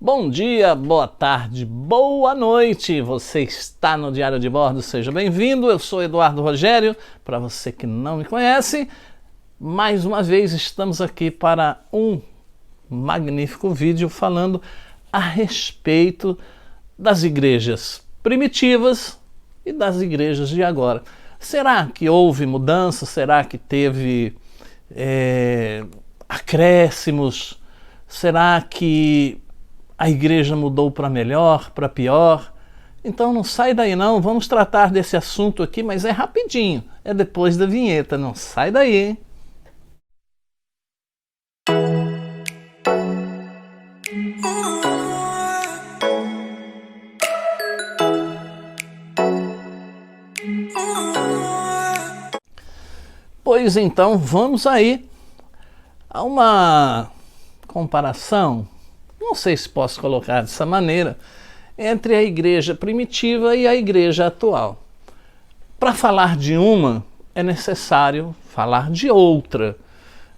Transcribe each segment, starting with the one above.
Bom dia, boa tarde, boa noite. Você está no Diário de Bordo, seja bem-vindo. Eu sou Eduardo Rogério. Para você que não me conhece, mais uma vez estamos aqui para um magnífico vídeo falando a respeito das igrejas primitivas e das igrejas de agora. Será que houve mudança? Será que teve acréscimos? Será que a igreja mudou para melhor, para pior? Então não sai daí não, vamos tratar desse assunto aqui, mas é rapidinho, é depois da vinheta, não sai daí, hein? Pois então, vamos aí a uma comparação, não sei se posso colocar dessa maneira, entre a igreja primitiva e a igreja atual. Para falar de uma, é necessário falar de outra.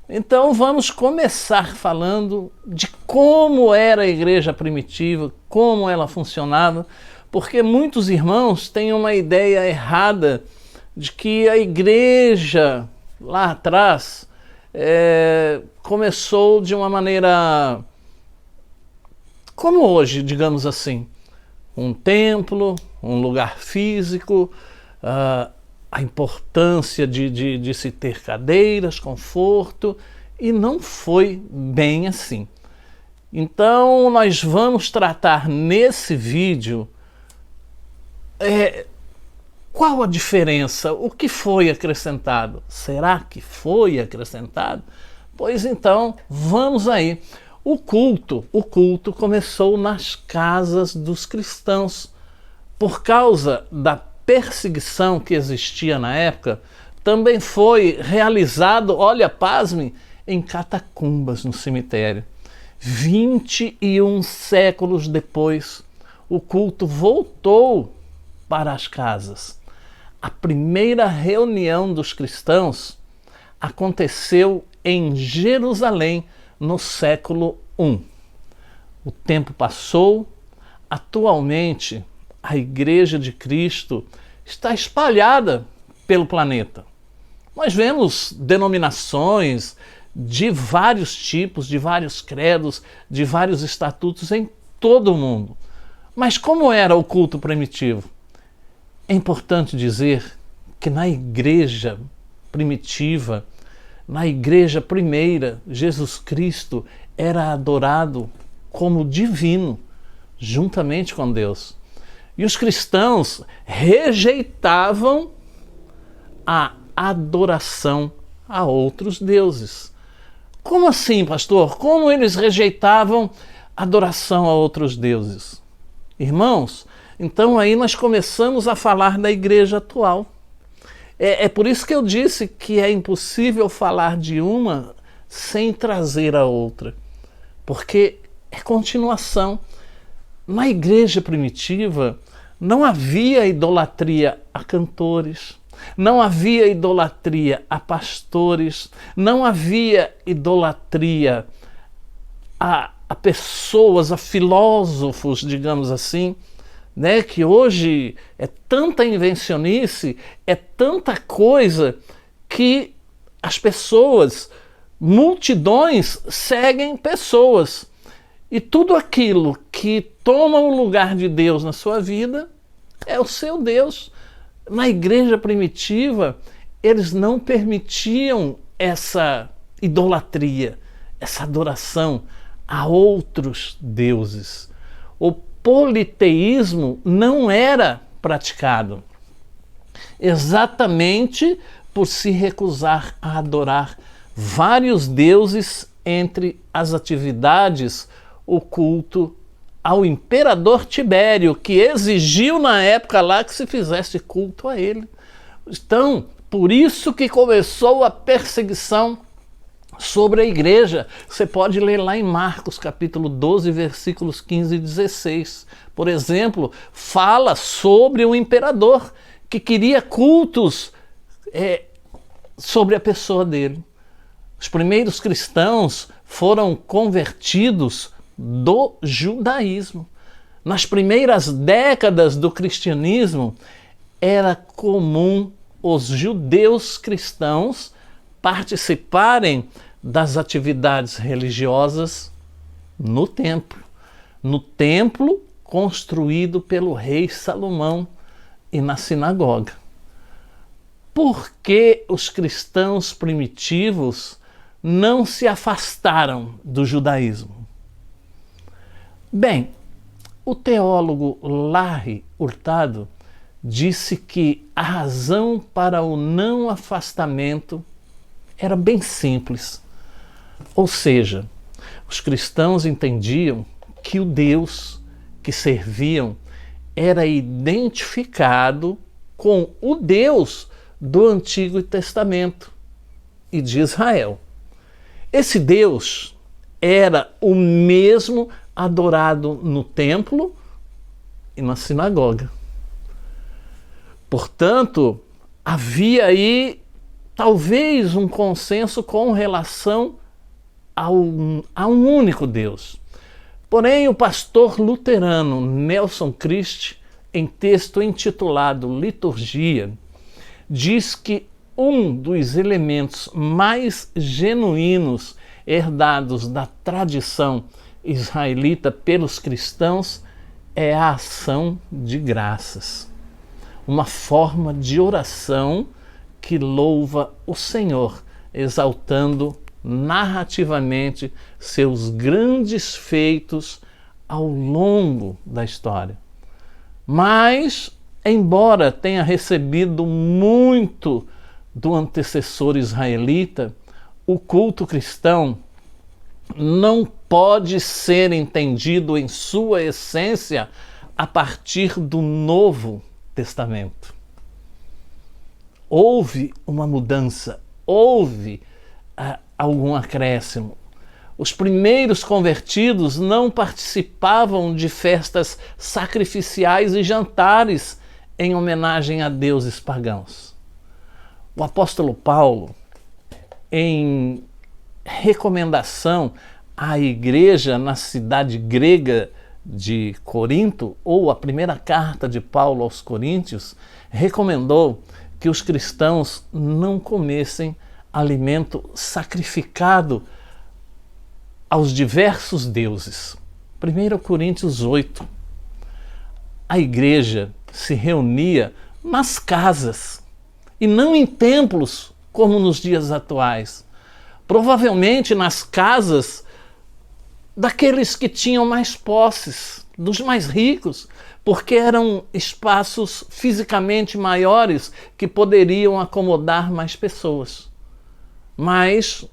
Então vamos começar falando de como era a igreja primitiva, como ela funcionava, porque muitos irmãos têm uma ideia errada de que a igreja lá atrás começou de uma maneira como hoje, digamos assim, um templo, um lugar físico, a importância de se ter cadeiras, conforto, e não foi bem assim. Então nós vamos tratar nesse vídeo qual a diferença, o que foi acrescentado? Será que foi acrescentado? Pois então, vamos aí. O culto começou nas casas dos cristãos. Por causa da perseguição que existia na época, também foi realizado, olha, pasmem, em catacumbas no cemitério. 21 séculos depois, o culto voltou para as casas. A primeira reunião dos cristãos aconteceu em Jerusalém, no século I. O tempo passou, atualmente a Igreja de Cristo está espalhada pelo planeta. Nós vemos denominações de vários tipos, de vários credos, de vários estatutos em todo o mundo. Mas como era o culto primitivo? É importante dizer que na igreja primitiva, na igreja primeira, Jesus Cristo era adorado como divino, juntamente com Deus. E os cristãos rejeitavam a adoração a outros deuses. Como assim, pastor? Como eles rejeitavam adoração a outros deuses? Irmãos, então aí nós começamos a falar da igreja atual. É por isso que eu disse que é impossível falar de uma sem trazer a outra, porque é continuação. Na igreja primitiva não havia idolatria a cantores, não havia idolatria a pastores, não havia idolatria a pessoas, a filósofos, digamos assim, né, que hoje é tanta invencionice, é tanta coisa que as pessoas, multidões, seguem pessoas. E tudo aquilo que toma o lugar de Deus na sua vida é o seu Deus. Na igreja primitiva, eles não permitiam essa idolatria, essa adoração a outros deuses. O politeísmo não era praticado, exatamente por se recusar a adorar vários deuses. Entre as atividades, o culto ao imperador Tibério, que exigiu na época lá que se fizesse culto a ele. Então, por isso que começou a perseguição sobre a igreja. Você pode ler lá em Marcos capítulo 12, versículos 15 e 16. Por exemplo, fala sobre o imperador que queria cultos sobre a pessoa dele. Os primeiros cristãos foram convertidos do judaísmo. Nas primeiras décadas do cristianismo, era comum os judeus cristãos participarem das atividades religiosas no templo construído pelo rei Salomão e na sinagoga. Por que os cristãos primitivos não se afastaram do judaísmo? Bem, o teólogo Larry Hurtado disse que a razão para o não afastamento era bem simples. Ou seja, os cristãos entendiam que o Deus que serviam era identificado com o Deus do Antigo Testamento e de Israel. Esse Deus era o mesmo adorado no templo e na sinagoga. Portanto, havia aí talvez um consenso com relação a um único Deus. Porém, o pastor luterano Nelson Christ, em texto intitulado Liturgia, diz que um dos elementos mais genuínos herdados da tradição israelita pelos cristãos é a ação de graças, uma forma de oração que louva o Senhor, exaltando narrativamente seus grandes feitos ao longo da história. Mas, embora tenha recebido muito do antecessor israelita, o culto cristão não pode ser entendido em sua essência a partir do Novo Testamento. Houve uma mudança, houve algum acréscimo. Os primeiros convertidos não participavam de festas sacrificiais e jantares em homenagem a deuses pagãos. O apóstolo Paulo, em recomendação à igreja na cidade grega de Corinto, ou a primeira carta de Paulo aos Coríntios, recomendou que os cristãos não comessem alimento sacrificado aos diversos deuses. 1 Coríntios 8. A igreja se reunia nas casas e não em templos como nos dias atuais. Provavelmente nas casas daqueles que tinham mais posses, dos mais ricos, porque eram espaços fisicamente maiores que poderiam acomodar mais pessoas. Mas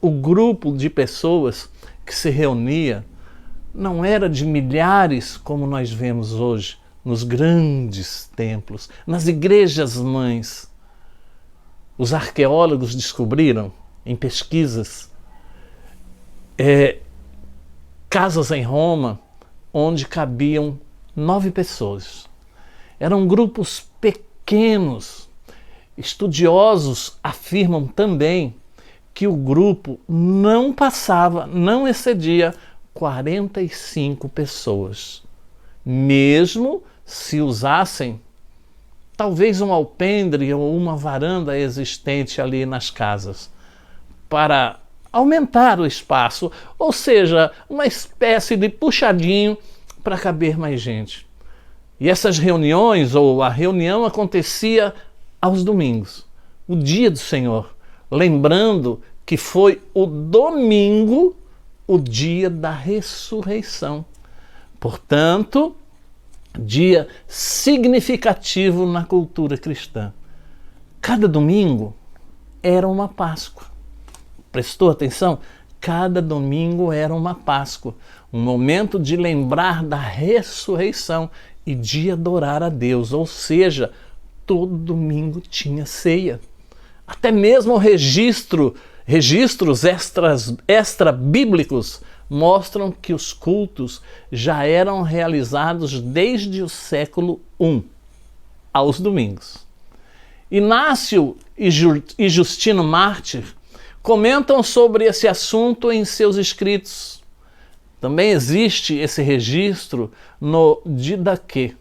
o grupo de pessoas que se reunia não era de milhares como nós vemos hoje nos grandes templos, nas igrejas mães. Os arqueólogos descobriram em pesquisas casas em Roma onde cabiam 9 pessoas. Eram grupos pequenos. Estudiosos afirmam também que o grupo não excedia 45 pessoas, mesmo se usassem talvez um alpendre ou uma varanda existente ali nas casas para aumentar o espaço, ou seja, uma espécie de puxadinho para caber mais gente. E essas reuniões, ou a reunião, acontecia aos domingos, o dia do Senhor, lembrando que foi o domingo o dia da ressurreição. Portanto, dia significativo na cultura cristã. Cada domingo era uma Páscoa. Prestou atenção? Cada domingo era uma Páscoa, um momento de lembrar da ressurreição e de adorar a Deus, ou seja, todo domingo tinha ceia. Até mesmo registros extra-bíblicos mostram que os cultos já eram realizados desde o século I, aos domingos. Inácio e Justino Mártir comentam sobre esse assunto em seus escritos. Também existe esse registro no Didaquê,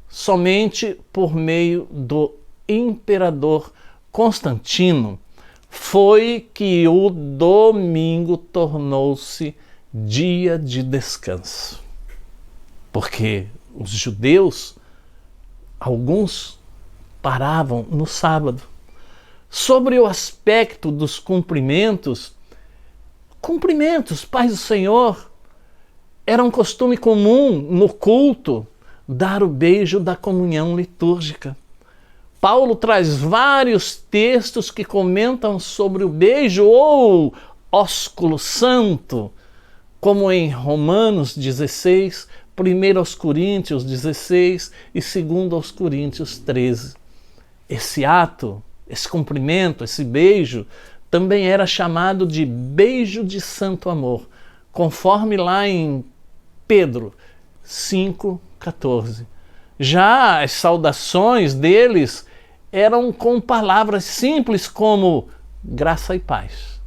somente por meio do imperador Constantino foi que o domingo tornou-se dia de descanso. Porque os judeus, alguns, paravam no sábado. Sobre o aspecto dos cumprimentos, Paz do Senhor, era um costume comum no culto dar o beijo da comunhão litúrgica. Paulo traz vários textos que comentam sobre o beijo ou ósculo santo, como em Romanos 16, 1 aos Coríntios 16 e 2 aos Coríntios 13. Esse ato, esse cumprimento, esse beijo, também era chamado de beijo de santo amor, conforme lá em Pedro 5,14. Já as saudações deles eram com palavras simples como graça e paz.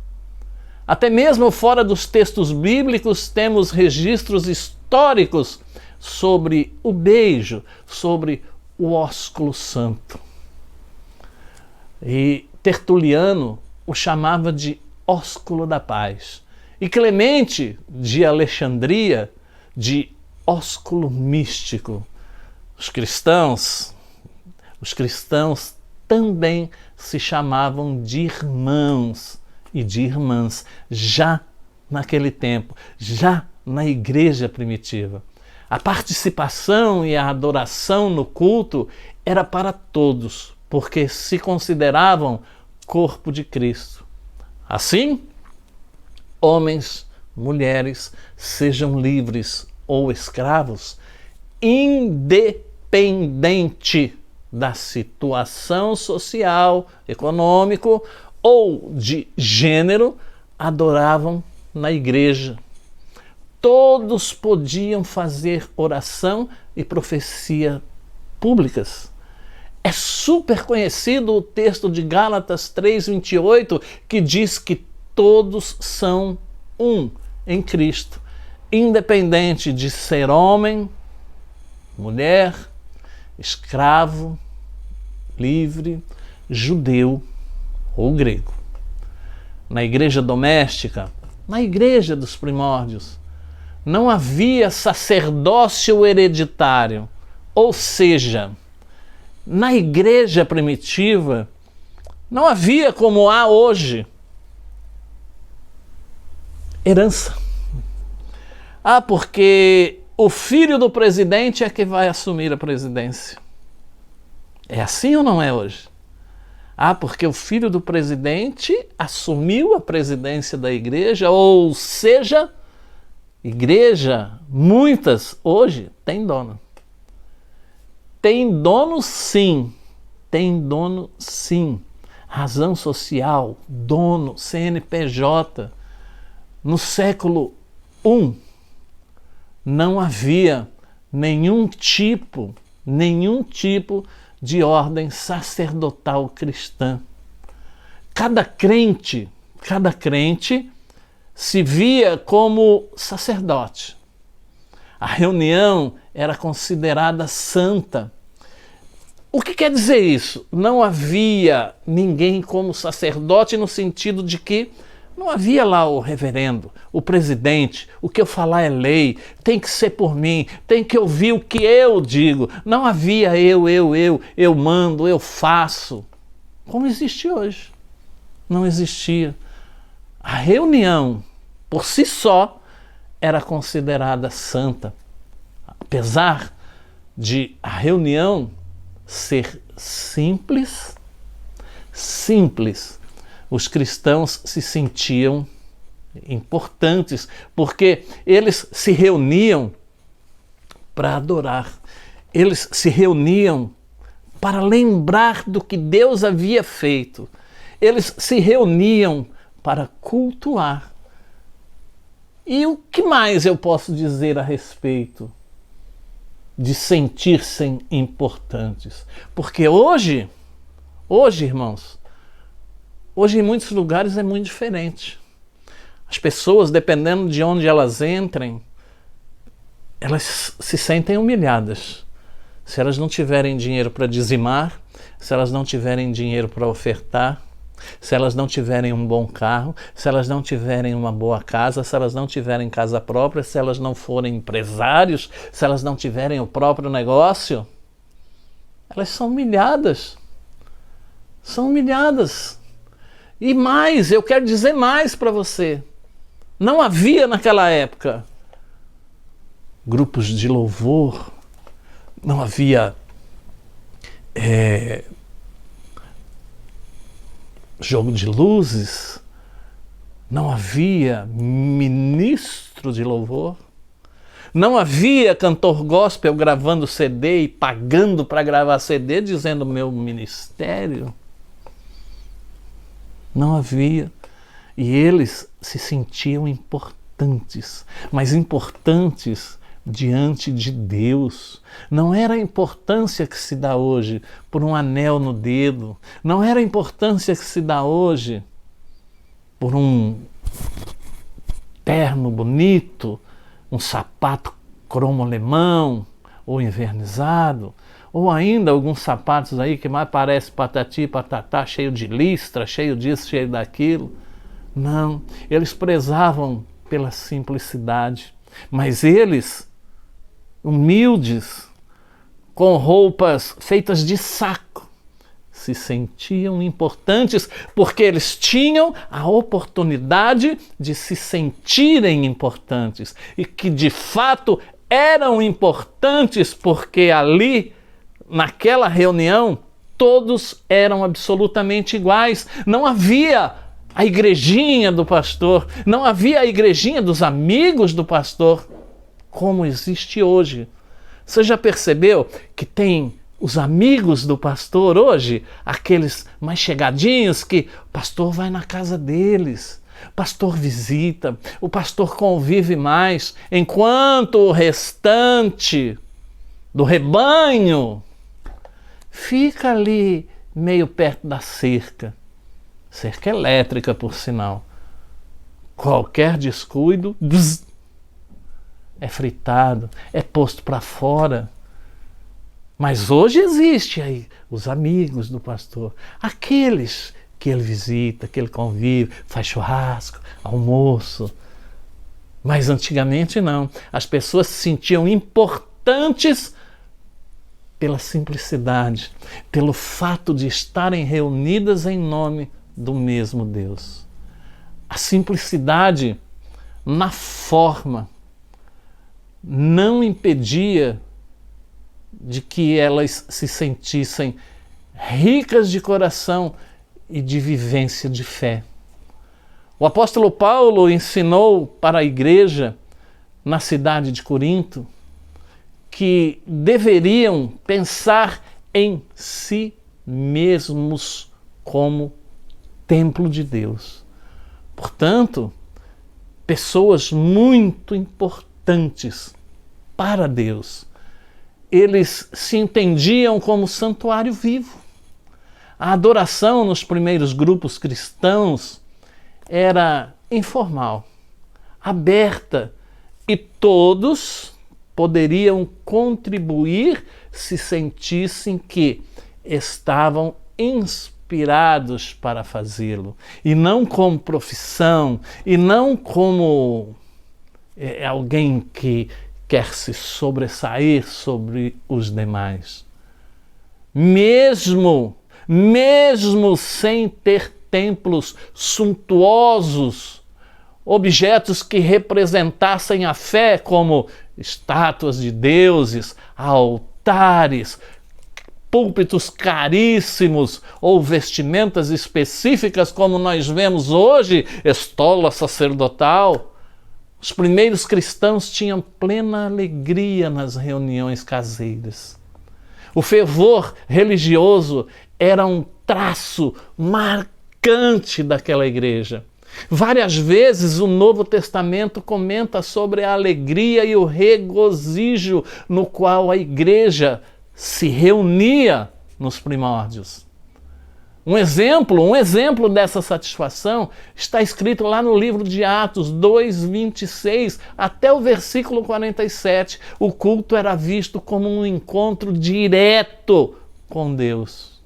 Até mesmo fora dos textos bíblicos temos registros históricos sobre o beijo, sobre o ósculo santo. E Tertuliano o chamava de ósculo da paz. E Clemente de Alexandria de ósculo místico. Os cristãos também se chamavam de irmãos e de irmãs, já naquele tempo, já na igreja primitiva. A participação e a adoração no culto era para todos, porque se consideravam corpo de Cristo. Assim, homens, mulheres, sejam livres ou escravos, independente da situação social, econômico ou de gênero, adoravam na igreja. Todos podiam fazer oração e profecia públicas. É super conhecido o texto de Gálatas 3,28, que diz que todos são um em Cristo, independente de ser homem, mulher, escravo, livre, judeu ou grego. Na igreja doméstica, na igreja dos primórdios, não havia sacerdócio hereditário, ou seja, na igreja primitiva não havia como há hoje herança. Porque o filho do presidente é que vai assumir a presidência. É assim ou não é hoje? Porque o filho do presidente assumiu a presidência da igreja, ou seja, igreja, muitas hoje, tem dono. Tem dono sim, razão social, dono, CNPJ. No século I não havia nenhum tipo de ordem sacerdotal cristã. Cada crente se via como sacerdote. A reunião era considerada santa. O que quer dizer isso? Não havia ninguém como sacerdote no sentido de que não havia lá o reverendo, o presidente, o que eu falar é lei, tem que ser por mim, tem que ouvir o que eu digo. Não havia eu mando, eu faço, como existe hoje. Não existia. A reunião, por si só, era considerada santa, apesar de a reunião ser simples, os cristãos se sentiam importantes, porque eles se reuniam para adorar, eles se reuniam para lembrar do que Deus havia feito, eles se reuniam para cultuar. E o que mais eu posso dizer a respeito de sentir-se importantes? Porque hoje, irmãos, hoje em muitos lugares é muito diferente. As pessoas, dependendo de onde elas entrem, elas se sentem humilhadas. Se elas não tiverem dinheiro para dizimar, se elas não tiverem dinheiro para ofertar, se elas não tiverem um bom carro, se elas não tiverem uma boa casa, se elas não tiverem casa própria, se elas não forem empresários, se elas não tiverem o próprio negócio, elas são humilhadas. São humilhadas. E mais, eu quero dizer mais para você. Não havia naquela época grupos de louvor, não havia jogo de luzes, não havia ministro de louvor, não havia cantor gospel gravando CD e pagando para gravar CD dizendo meu ministério. Não havia. E eles se sentiam importantes, mas importantes diante de Deus. Não era a importância que se dá hoje por um anel no dedo, não era a importância que se dá hoje por um terno bonito, um sapato cromo alemão ou invernizado, ou ainda alguns sapatos aí que mais parece patati patatá, cheio de listra, cheio disso, cheio daquilo. Não, eles prezavam pela simplicidade, mas eles, humildes, com roupas feitas de saco, se sentiam importantes porque eles tinham a oportunidade de se sentirem importantes e que de fato eram importantes porque ali, naquela reunião, todos eram absolutamente iguais. Não havia a igrejinha do pastor, não havia a igrejinha dos amigos do pastor, como existe hoje. Você já percebeu que tem os amigos do pastor hoje, aqueles mais chegadinhos que o pastor vai na casa deles, o pastor visita, o pastor convive mais, enquanto o restante do rebanho fica ali meio perto da cerca. Cerca elétrica, por sinal. Qualquer descuido, é fritado, é posto para fora. Mas hoje existe aí os amigos do pastor, aqueles que ele visita, que ele convive, faz churrasco, almoço. Mas antigamente não. As pessoas se sentiam importantes pela simplicidade, pelo fato de estarem reunidas em nome do mesmo Deus. A simplicidade na forma não impedia de que elas se sentissem ricas de coração e de vivência de fé. O apóstolo Paulo ensinou para a igreja na cidade de Corinto que deveriam pensar em si mesmos como templo de Deus. Portanto, pessoas muito importantes para Deus. Eles se entendiam como santuário vivo. A adoração nos primeiros grupos cristãos era informal, aberta, e todos poderiam contribuir se sentissem que estavam inspirados para fazê-lo, e não como profissão, e não como alguém que quer se sobressair sobre os demais. Mesmo sem ter templos suntuosos, objetos que representassem a fé, como estátuas de deuses, altares, púlpitos caríssimos ou vestimentas específicas, como nós vemos hoje, estola sacerdotal. Os primeiros cristãos tinham plena alegria nas reuniões caseiras. O fervor religioso era um traço marcante daquela igreja. Várias vezes o Novo Testamento comenta sobre a alegria e o regozijo no qual a igreja se reunia nos primórdios. Um exemplo dessa satisfação está escrito lá no livro de Atos 2:26 até o versículo 47. O culto era visto como um encontro direto com Deus.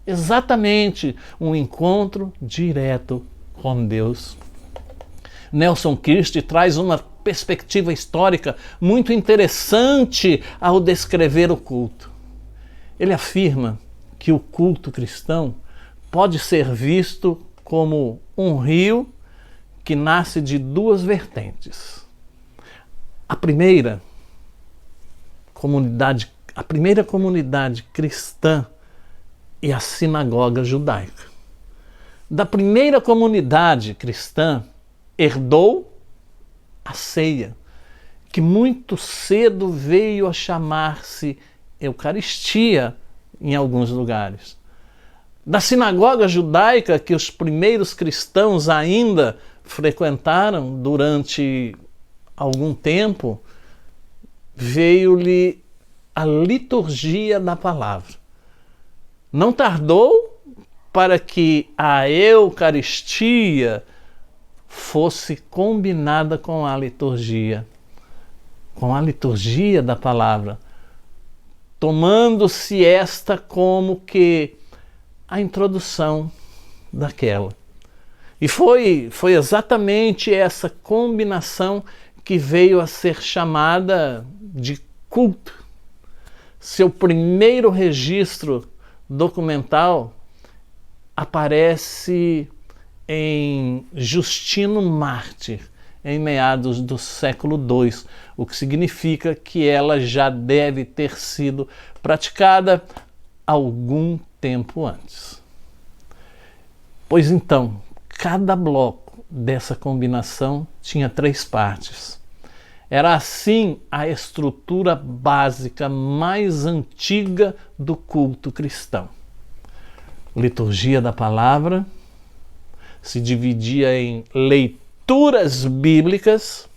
Exatamente, um encontro direto com Deus. Nelson Kirst traz uma perspectiva histórica muito interessante ao descrever o culto. Ele afirma que o culto cristão pode ser visto como um rio que nasce de duas vertentes. A primeira comunidade cristã e a sinagoga judaica. Da primeira comunidade cristã herdou a ceia, que muito cedo veio a chamar-se Eucaristia em alguns lugares. Da sinagoga judaica, que os primeiros cristãos ainda frequentaram durante algum tempo, veio-lhe a liturgia da palavra. Não tardou para que a Eucaristia fosse combinada com a liturgia da palavra, tomando-se esta como que a introdução daquela. E foi exatamente essa combinação que veio a ser chamada de culto. Seu primeiro registro documental aparece em Justino Mártir, em meados do século II, o que significa que ela já deve ter sido praticada algum tempo antes. Pois então, cada bloco dessa combinação tinha 3 partes. Era assim a estrutura básica mais antiga do culto cristão. Liturgia da palavra se dividia em leituras bíblicas,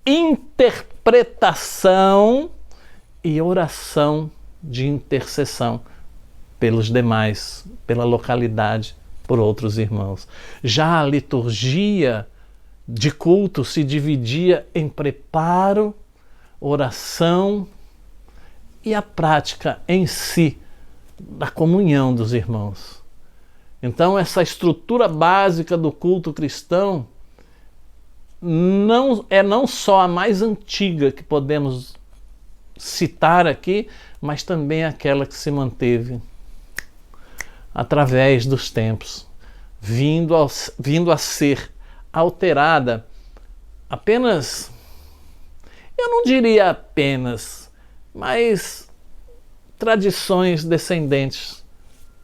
interpretação e oração de intercessão pelos demais, pela localidade, por outros irmãos. Já a liturgia de culto se dividia em preparo, oração e a prática em si da comunhão dos irmãos. Então, essa estrutura básica do culto cristão não só a mais antiga que podemos citar aqui, mas também aquela que se manteve através dos tempos, vindo a ser alterada apenas, eu não diria apenas, mas tradições descendentes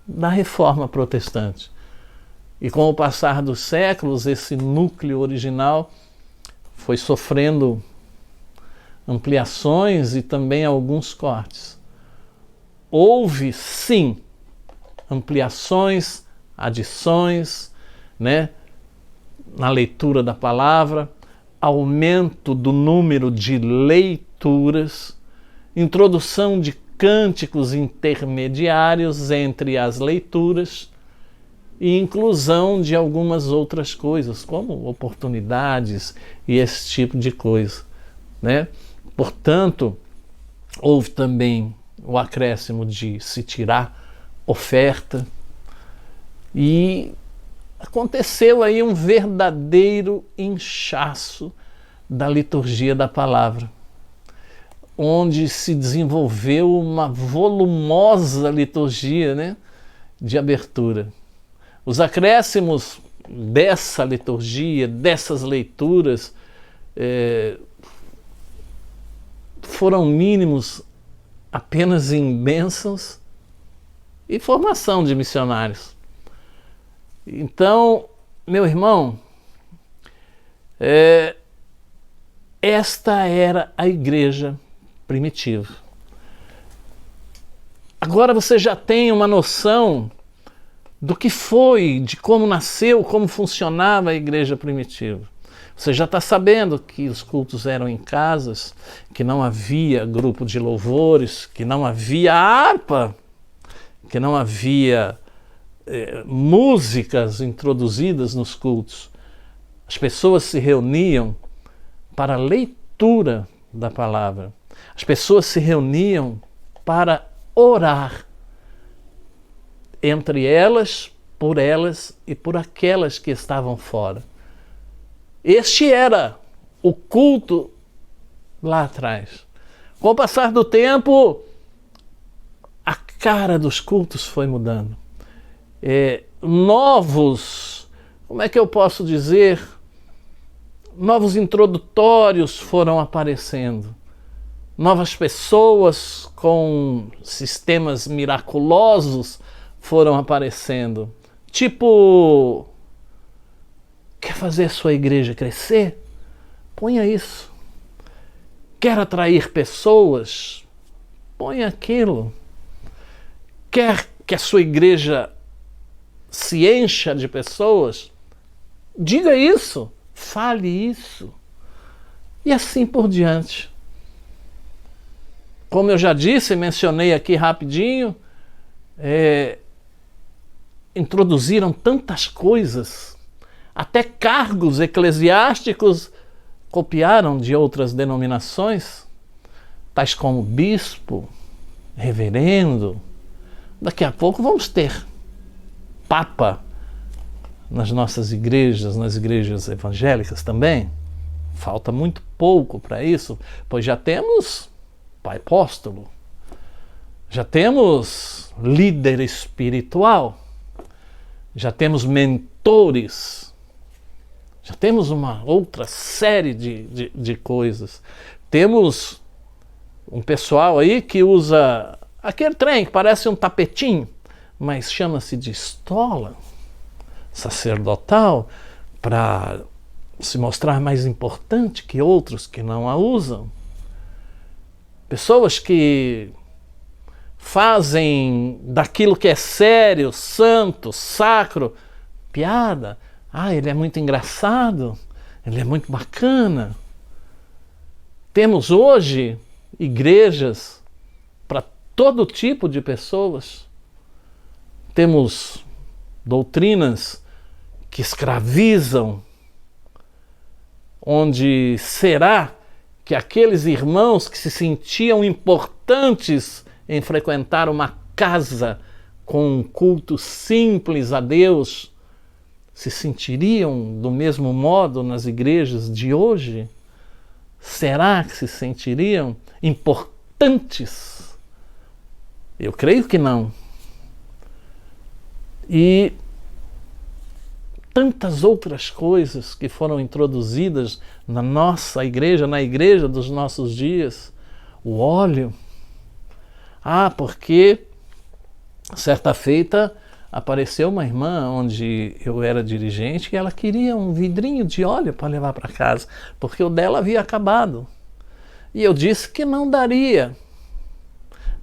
da Reforma Protestante. E com o passar dos séculos, esse núcleo original foi sofrendo ampliações e também alguns cortes. Houve, sim, ampliações, adições, na leitura da palavra, aumento do número de leituras, introdução de cânticos intermediários entre as leituras e inclusão de algumas outras coisas, como oportunidades e esse tipo de coisa, Portanto, houve também o acréscimo de se tirar oferta e aconteceu aí um verdadeiro inchaço da liturgia da palavra, onde se desenvolveu uma volumosa liturgia, de abertura. Os acréscimos dessa liturgia, dessas leituras, foram mínimos apenas em bênçãos e formação de missionários. Então, meu irmão, esta era a igreja primitiva. Agora você já tem uma noção do que foi, de como nasceu, como funcionava a igreja primitiva. Você já está sabendo que os cultos eram em casas, que não havia grupo de louvores, que não havia harpa, que não havia músicas introduzidas nos cultos. As pessoas se reuniam para a leitura da palavra. As pessoas se reuniam para orar. Entre elas e por aquelas que estavam fora. Este era o culto lá atrás. Com o passar do tempo, a cara dos cultos foi mudando. Como é que eu posso dizer? Novos introdutórios foram aparecendo. Novas pessoas com sistemas miraculosos foram aparecendo. Tipo, quer fazer sua igreja crescer? Ponha isso. Quer atrair pessoas? Ponha aquilo. Quer que a sua igreja se encha de pessoas? Diga isso. Fale isso. E assim por diante. Como eu já disse, mencionei aqui rapidinho, introduziram tantas coisas, até cargos eclesiásticos copiaram de outras denominações, tais como bispo, reverendo. Daqui a pouco vamos ter papa nas nossas igrejas, nas igrejas evangélicas também. Falta muito pouco para isso, pois já temos pai apóstolo, já temos líder espiritual, já temos mentores, já temos uma outra série de coisas. Temos um pessoal aí que usa aquele trem que parece um tapetinho, mas chama-se de estola sacerdotal, para se mostrar mais importante que outros que não a usam. Pessoas que fazem daquilo que é sério, santo, sacro, piada. Ele é muito engraçado, ele é muito bacana. Temos hoje igrejas para todo tipo de pessoas. Temos doutrinas que escravizam, onde será que aqueles irmãos que se sentiam importantes em frequentar uma casa com um culto simples a Deus, se sentiriam do mesmo modo nas igrejas de hoje? Será que se sentiriam importantes? Eu creio que não. E tantas outras coisas que foram introduzidas na nossa igreja, na igreja dos nossos dias. O óleo. Porque certa feita apareceu uma irmã onde eu era dirigente e ela queria um vidrinho de óleo para levar para casa, porque o dela havia acabado. E eu disse que não daria.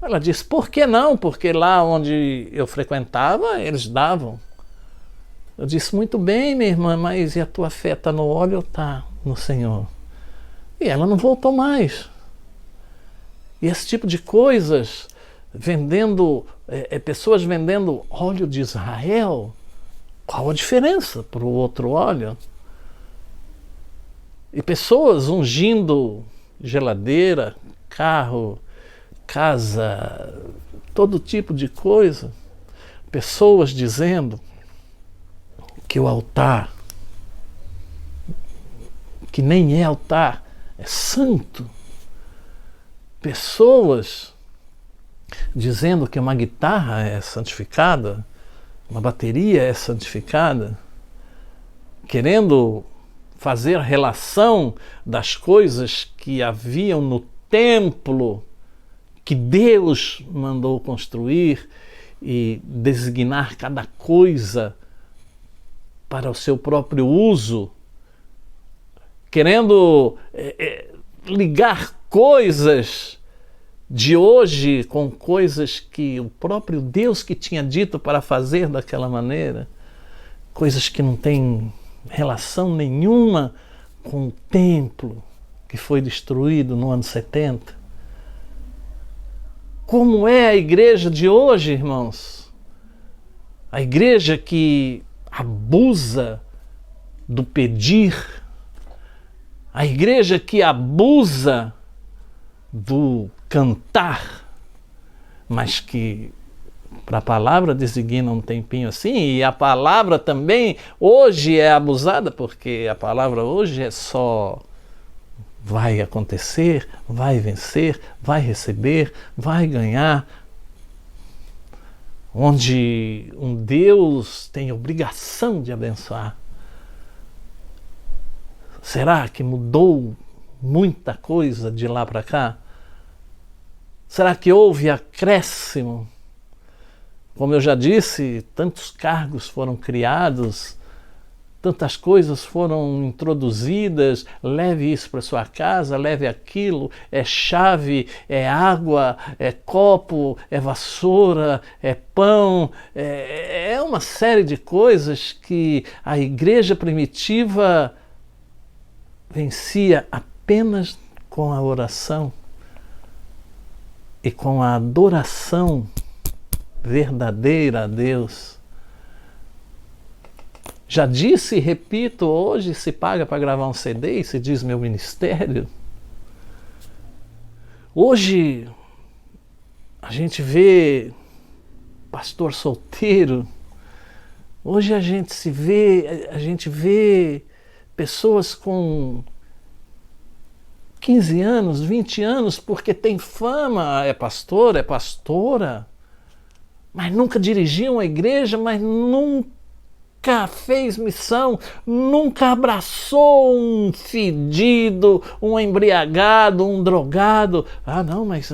Ela disse, por que não? Porque lá onde eu frequentava, eles davam. Eu disse, muito bem, minha irmã, mas e a tua fé está no óleo ou está no Senhor? E ela não voltou mais. E esse tipo de coisas, pessoas vendendo óleo de Israel, qual a diferença para o outro óleo? E pessoas ungindo geladeira, carro, casa, todo tipo de coisa. Pessoas dizendo que o altar, que nem é altar, é santo. Pessoas dizendo que uma guitarra é santificada, uma bateria é santificada, querendo fazer relação das coisas que haviam no templo, que Deus mandou construir, e designar cada coisa para o seu próprio uso, querendo ligar coisas de hoje com coisas que o próprio Deus que tinha dito para fazer daquela maneira, coisas que não têm relação nenhuma com o templo que foi destruído no ano 70. Como é a igreja de hoje, irmãos? A igreja que abusa do pedir, a igreja que abusa do cantar, mas que para a palavra designa um tempinho assim, e a palavra também hoje é abusada, porque a palavra hoje é só vai acontecer, vai vencer, vai receber, vai ganhar, onde um Deus tem obrigação de abençoar. Será que mudou muita coisa de lá para cá? Será que houve acréscimo? Como eu já disse, tantos cargos foram criados, tantas coisas foram introduzidas, leve isso para sua casa, leve aquilo, é chave, é água, é copo, é vassoura, é pão, é uma série de coisas que a igreja primitiva vencia apenas com a oração e com a adoração verdadeira a Deus. Já disse e repito, hoje se paga para gravar um CD e se diz meu ministério. Hoje a gente vê pastor solteiro. Hoje a gente vê pessoas com 15 anos, 20 anos, porque tem fama, é pastor, é pastora, mas nunca dirigiu uma igreja, mas nunca fez missão, nunca abraçou um fedido, um embriagado, um drogado. Ah, não, mas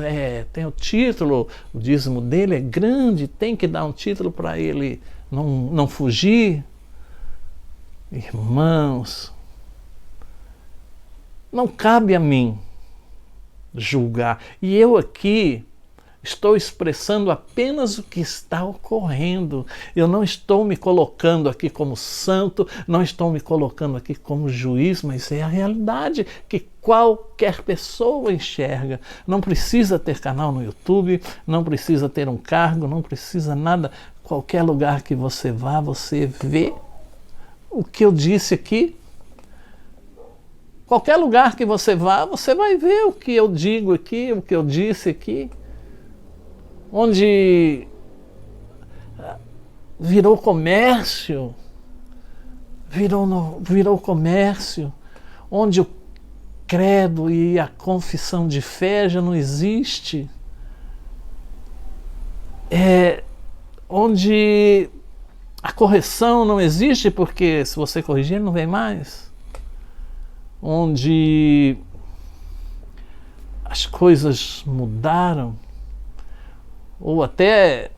tem o título, o dízimo dele é grande, tem que dar um título para ele não fugir. Irmãos, não cabe a mim julgar. E eu aqui estou expressando apenas o que está ocorrendo. Eu não estou me colocando aqui como santo, não estou me colocando aqui como juiz, mas é a realidade que qualquer pessoa enxerga. Não precisa ter canal no YouTube, não precisa ter um cargo, não precisa nada. Qualquer lugar que você vá, você vê o que eu disse aqui. Qualquer lugar que você vá, você vai ver o que eu digo aqui, o que eu disse aqui. Onde virou comércio, virou comércio, onde o credo e a confissão de fé já não existe, onde a correção não existe, porque se você corrigir ele não vem mais, onde as coisas mudaram, ou até,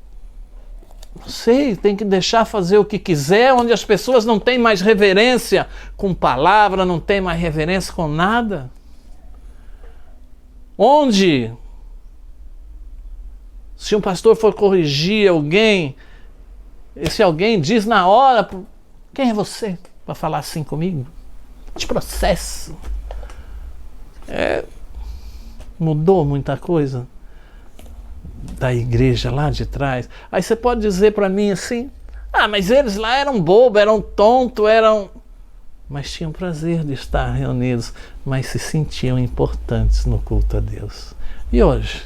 não sei, tem que deixar fazer o que quiser, onde as pessoas não têm mais reverência com palavra, não têm mais reverência com nada. Onde, se um pastor for corrigir alguém, esse alguém diz na hora, quem é você para falar assim comigo? Te processo. Mudou muita coisa da igreja lá de trás. Aí você pode dizer para mim assim, mas eles lá eram bobos, eram tontos, mas tinham prazer de estar reunidos, mas se sentiam importantes no culto a Deus. E hoje?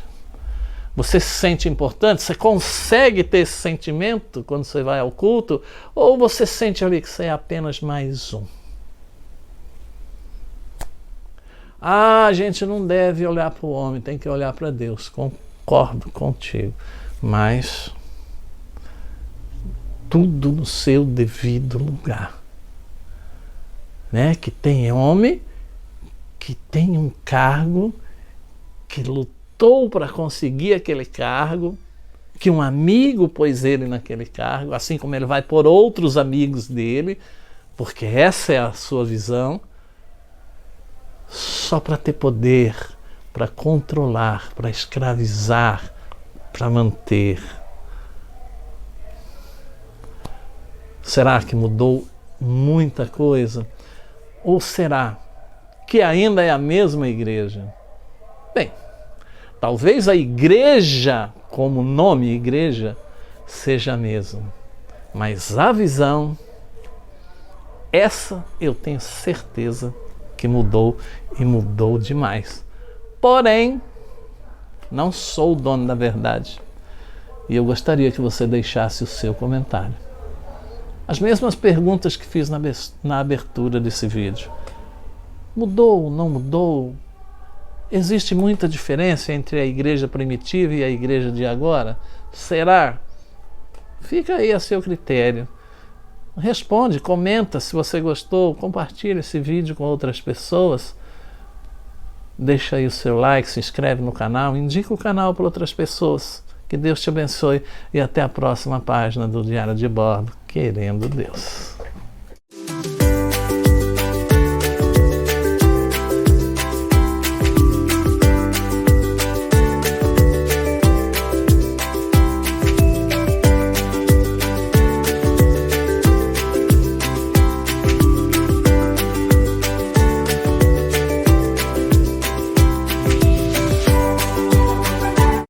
Você se sente importante? Você consegue ter esse sentimento quando você vai ao culto? Ou você sente ali que você é apenas mais um? A gente não deve olhar para o homem, tem que olhar para Deus. Concordo contigo, mas tudo no seu devido lugar, né? Que tem homem que tem um cargo, que lutou para conseguir aquele cargo, que um amigo pôs ele naquele cargo, assim como ele vai pôr outros amigos dele, porque essa é a sua visão, só para ter poder, para controlar, para escravizar, para manter. Será que mudou muita coisa? Ou será que ainda é a mesma igreja? Bem, talvez a igreja, como nome igreja, seja a mesma. Mas a visão, essa eu tenho certeza que mudou e mudou demais. Porém, não sou o dono da verdade. E eu gostaria que você deixasse o seu comentário. As mesmas perguntas que fiz na abertura desse vídeo. Mudou, não mudou? Existe muita diferença entre a igreja primitiva e a igreja de agora? Será? Fica aí a seu critério. Responde, comenta se você gostou, compartilha esse vídeo com outras pessoas. Deixa aí o seu like, se inscreve no canal, indica o canal para outras pessoas. Que Deus te abençoe e até a próxima página do Diário de Bordo, querendo Deus.